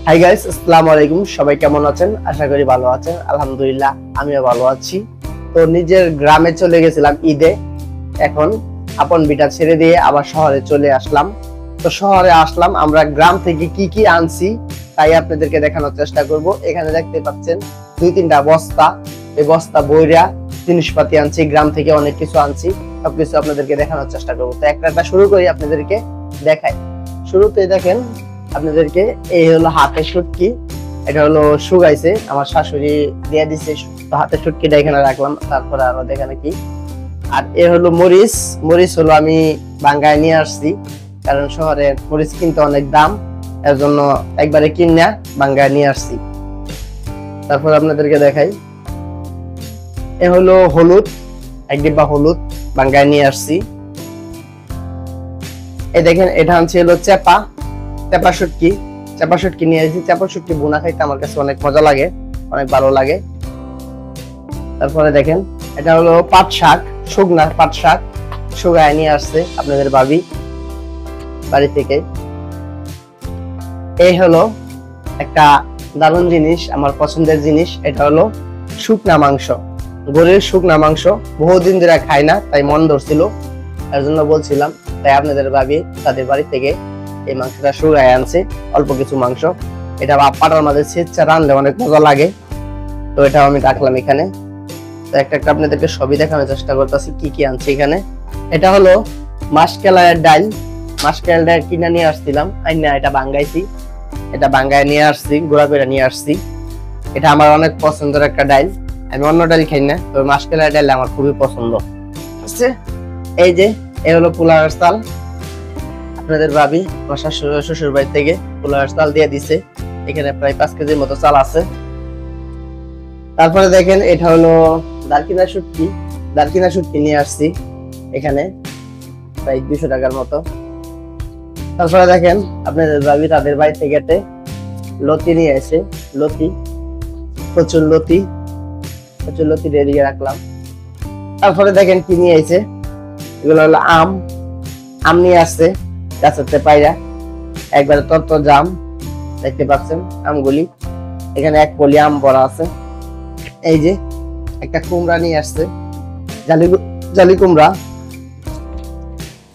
Hi guys, আসসালামু আলাইকুম। সবাই কেমন আছেন? আশা করি ভালো আছেন। আলহামদুলিল্লাহ আমিও ভালো আছি। তো নিজের গ্রামে চলে গেছিলাম ঈদে, এখন আপন ভিটা ছেড়ে দিয়ে আবার শহরে চলে আসলাম। তো শহরে আসলাম, আমরা গ্রাম থেকে কি কি আনছি তাই আপনাদেরকে দেখানোর চেষ্টা করব। এখানে দেখতে পাচ্ছেন 2-3টা বস্তা, এই বস্তা বইরা জিনিসপাতি আনছি, গ্রাম থেকে অনেক কিছু আনছি, সবকিছু আপনাদেরকে দেখানোর চেষ্টা করব। তো একটা শুরু করি, আপনাদেরকে দেখাই। শুরুতে দেখেন আপনাদেরকে, এই হলো হাতের শুটকি। এটা হলো শুকাইছে, আমার শাশুড়ি দিয়ে দিছে। তো হাতের শুটকিটা এখানে রাখলাম। তারপরে আরো দেখেন কি, আর এ হলো মরিচ। মরিচ হলো আমি বাঙ্গায় নিয়ে আসছি, কারণ শহরে মরিচ কিনতে অনেক দাম, এর জন্য একবারে কিনা বাঙ্গায় নিয়ে আসছি। তারপর আপনাদেরকে দেখাই, এ হলো হলুদ, 1 ডিব্বা হলুদ বাঙ্গায় নিয়ে আসছি। এই দেখেন, এটা আনছি হলো চেপা শুটকি। চেপা শুটকি নিয়ে আসছি। চেপা শুটকি বোনা খাইতে আমার কাছে অনেক মজা লাগে, অনেক ভালো লাগে। তারপরে দেখেন, এটা হলো পাট শাক, শুকনা পাট শাক, শুকায় নিয়ে আসছে আপনাদের ভাবি বাড়ি থেকে। এই হলো একটা দারুণ জিনিস, আমার পছন্দের জিনিস। এটা হলো শুকনা মাংস, গরুর শুকনা মাংস। বহুদিন ধরে খাই না, তাই মন ধরছিল, এর জন্য বলছিলাম। তাই আপনাদের ভাবি তাদের বাড়ি থেকে এই মাংসটা শুকায় আনছে, অল্প কিছু মাংস। এটা পাটার মাঝে ছেঁচা রানলে অনেক মজা লাগে, তো এটা আমি রাখলাম এখানে। তো একটা আপনাদেরকে সবই দেখানোর চেষ্টা করতেছি কি কি আনছি এখানে। এটা হলো মাসকালাইয়ের ডাল। মাসকালাইয়ের ডাল কিনে নিয়ে আসছিলাম, আইনা এটা বাঙ্গাইছি। এটা বাঙ্গায় নিয়ে আসছি, গুঁড়া করে নিয়ে আসছি। এটা আমার অনেক পছন্দের একটা ডাল, আমি অন্য ডাল খাই না, তো মাসকালাইয়ের ডাল আমার খুবই পছন্দ। এই যে এই হলো পোলাওয়ের চাল। আপনাদের ভাবি আমার শ্বশুর বাড়ি থেকে পোলাওয়ের চাল দিয়ে দিছে, এখানে প্রায় 5 কেজির মতো চাল আছে। তারপরে দেখেন, এটা হলো দারকিনা শুটকি। দারকিনা শুটকি নিয়ে আসছি এখানে, প্রায় 200 টাকার মতো। তারপরে দেখেন, আপনাদের ভাবি তাদের বাড়ি থেকে লতি নিয়ে এসে, লতি, প্রচুর লতি এদিকে রাখলাম। তারপরে দেখেন কি নিয়ে এসে, এগুলো হলো আম নিয়ে আসছে গাছেতে পাইরা, একবারে তরতর জাম, দেখতে পাচ্ছেন আমগুলি। এখানে 1 পলি আম ভরা আছে। এই যে একটা কুমড়া নিয়ে আসছে, জালি কুমড়া।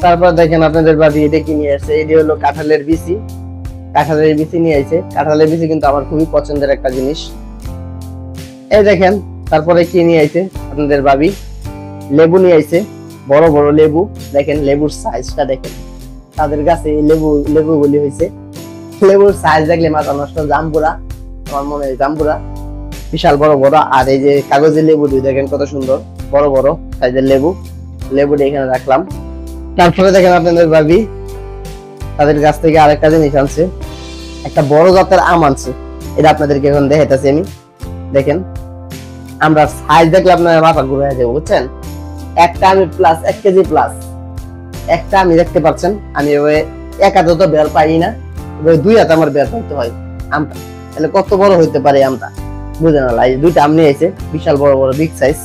তারপর দেখেন আপনাদের ভাবি এটা কি নিয়ে আসছে, এটি হলো কাঁঠালের বিচি। কাঁঠালের বিচি নিয়ে আসছে। কাঁঠালের বিচি কিন্তু আমার খুবই পছন্দের একটা জিনিস। এই দেখেন, তারপরে কি নিয়ে আসছে আপনাদের ভাবি, লেবু নিয়ে আসছে, বড় বড় লেবু। দেখেন লেবুর সাইজটা দেখেন, তাদের কাছে লেবুগুলি হয়েছে। লেবুর সাইজ দেখলে মাথা নষ্ট। জাম্বুরা, আমার মনে হয় জাম্বুরা বিশাল বড় বড়। আর এই যে কাগজের লেবুটি দেখেন কত সুন্দর, বড় বড় সাইজের লেবুটি এখানে রাখলাম। তারপরে দেখেন আপনাদের ভাবি তাদের কাছ থেকে আরেকটা জিনিস আনছে, একটা বড় জাতের আম আনছে। এটা আপনাদেরকে এখন দেখাইতেছি আমি। দেখেন, আমরা সাইজ দেখলে আপনার মাথা ঘুরে যাবে, বুঝছেন? একটা আমি প্লাস 1 কেজি প্লাস একটা আমি দেখতে পাচ্ছেন। আমি এক হাতে তো বের পাই না, 2 হাতে আমার বের পাইতে হয় আমটা। তাহলে কত বড় হইতে পারে আমটা, বুঝে না। এই 2টা আম নিয়ে এসে, বিশাল বড় বড় বিগ সাইজ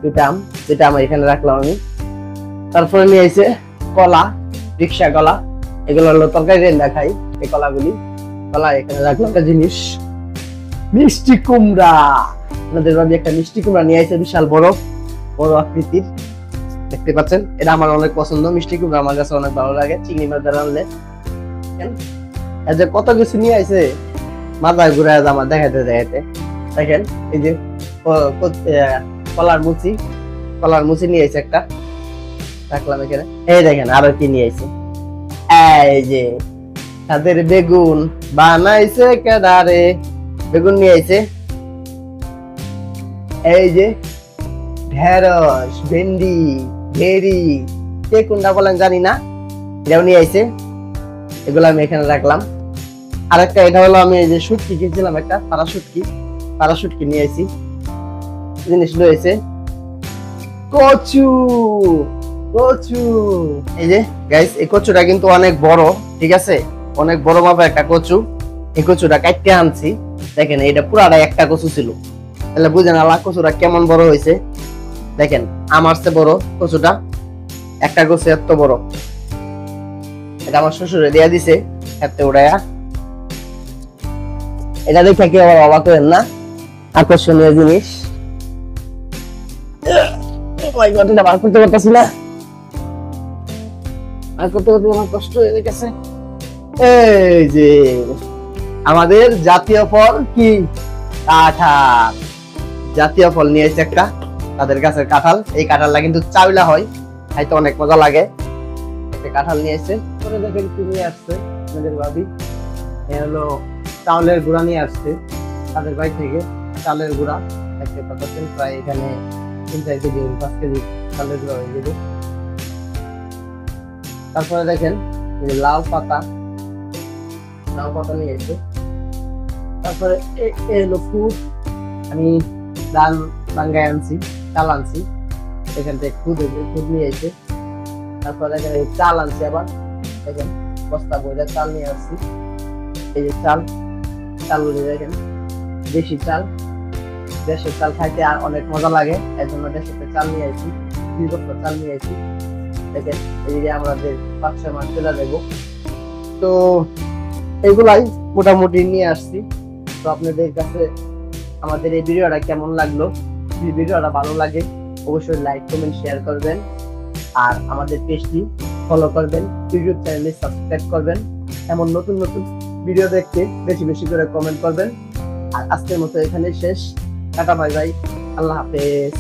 2টা আম, যেটা আমার এখানে রাখলাম আমি। তারপরে নিয়ে এসে কলা, রিক্সা কলা। এগুলো হলো তরকারি রান্না খাই, এই কলাগুলি। কলা এখানে রাখলাম। একটা জিনিস, মিষ্টি কুমড়া। আপনাদের ভাবি একটা মিষ্টি কুমড়া নিয়ে এসে, বিশাল বড় আকৃতির, দেখতে পাচ্ছেন। এটা আমার অনেক পছন্দ, মিষ্টি কুমড়া আমার কাছে অনেক ভালো লাগে, চিংড়ি মাছ দিয়ে রান্নলে। এই যে কত কিছু নিয়ে আসে, মাথায় ঘুরে আমার দেখাইতে দেখেন। এই যে কলার মুচি নিয়ে এসে একটা রাখলাম এখানে। এই দেখেন আরো কি নিয়ে এসে, এই যে তাদের বেগুন বানাইছে কেদারে, বেগুন নিয়ে এসে। এই যে ঢেঁড়স, ভেন্ডি, ভেরি, কে কোনটা বলেন জানি না, এটাও নিয়ে আইছে। এগুলো আমি এখানে রাখলাম। আরেকটা, এটা হলো আমি এই যে শুটকি কিনছিলাম, একটা পাড়া শুটকি নিয়ে আইছি। জিনিস রয়েছে কচু। এই যে গাইস, এই কচুটা কিন্তু অনেক বড়, ঠিক আছে, অনেক বড় মাপের একটা কচু। এই কচুটা কাটতে আনছি। দেখেন, এটা পুরাটাই একটা কচু ছিল, তাহলে বুঝেন আল্লাহ কচুটা কেমন বড় হয়েছে। দেখেন, আমার চেয়ে বড় কচুটা, একটা কচু এত বড়। এটা আমার শ্বশুরে দিয়া দিছে, হাতে উড়াইয়া। এটা দেখে কেউ আবার অবাক হবেন না, আকর্ষণীয় জিনিস। এটা বার করতে পারতেছি না, বার করতে করতে আমার কষ্ট হয়ে গেছে। এই যে আমাদের জাতীয় ফল কি, কাঁঠাল। জাতীয় ফল নিয়ে এসেছে একটা, তাদের গাছের কাঁঠাল। এই কাঁঠালটা কিন্তু চাউলা হয়, খাইতে অনেক মজা লাগে। একটা কাঁঠাল নিয়ে এসেছে। পরে দেখেন কি নিয়ে আসছে আমাদের ভাবি, হলো চাউলের গুঁড়া নিয়ে আসছে তাদের বাড়ি থেকে। চালের গুঁড়া একটা পাচ্ছেন, প্রায় এখানে 3-4 কেজি 5 কেজি চালের গুঁড়া হয়ে যাবে। তারপরে দেখেন লাউ পাতা, লাউ পাতা নিয়ে এসে। তারপরে এলো ফুড, আমি ডাল বাঙ্গায় আনছি, চাল আনছি এখান থেকে, ফুড নিয়ে এসে। তারপরে দেখেন এই চাল আনছি আবার, দেখেন বস্তা বইটা চাল নিয়ে আসছি। এই যে চাল, চালগুলি দেখেন দেশি চাল, দেশের চাল খাইতে আর অনেক মজা লাগে, এর জন্য দেশের চাল নিয়ে আসি, 2 বস্তা চাল নিয়ে আসি। দেখেন এই যে আমাদের 5-6 মাস চলে দেবো। তো এগুলাই মোটামুটি নিয়ে আসছি। তো আপনাদের কাছে আমাদের এই ভিডিওটা কেমন লাগলো? যদি ভিডিওটা ভালো লাগে অবশ্যই লাইক কমেন্ট শেয়ার করবেন, আর আমাদের পেজটি ফলো করবেন, ইউটিউব চ্যানেলে সাবস্ক্রাইব করবেন। এমন নতুন নতুন ভিডিও দেখতে বেশি বেশি করে কমেন্ট করবেন। আর আজকের মতো এখানে শেষ, টাটা বাই বাই, আল্লাহ হাফেজ।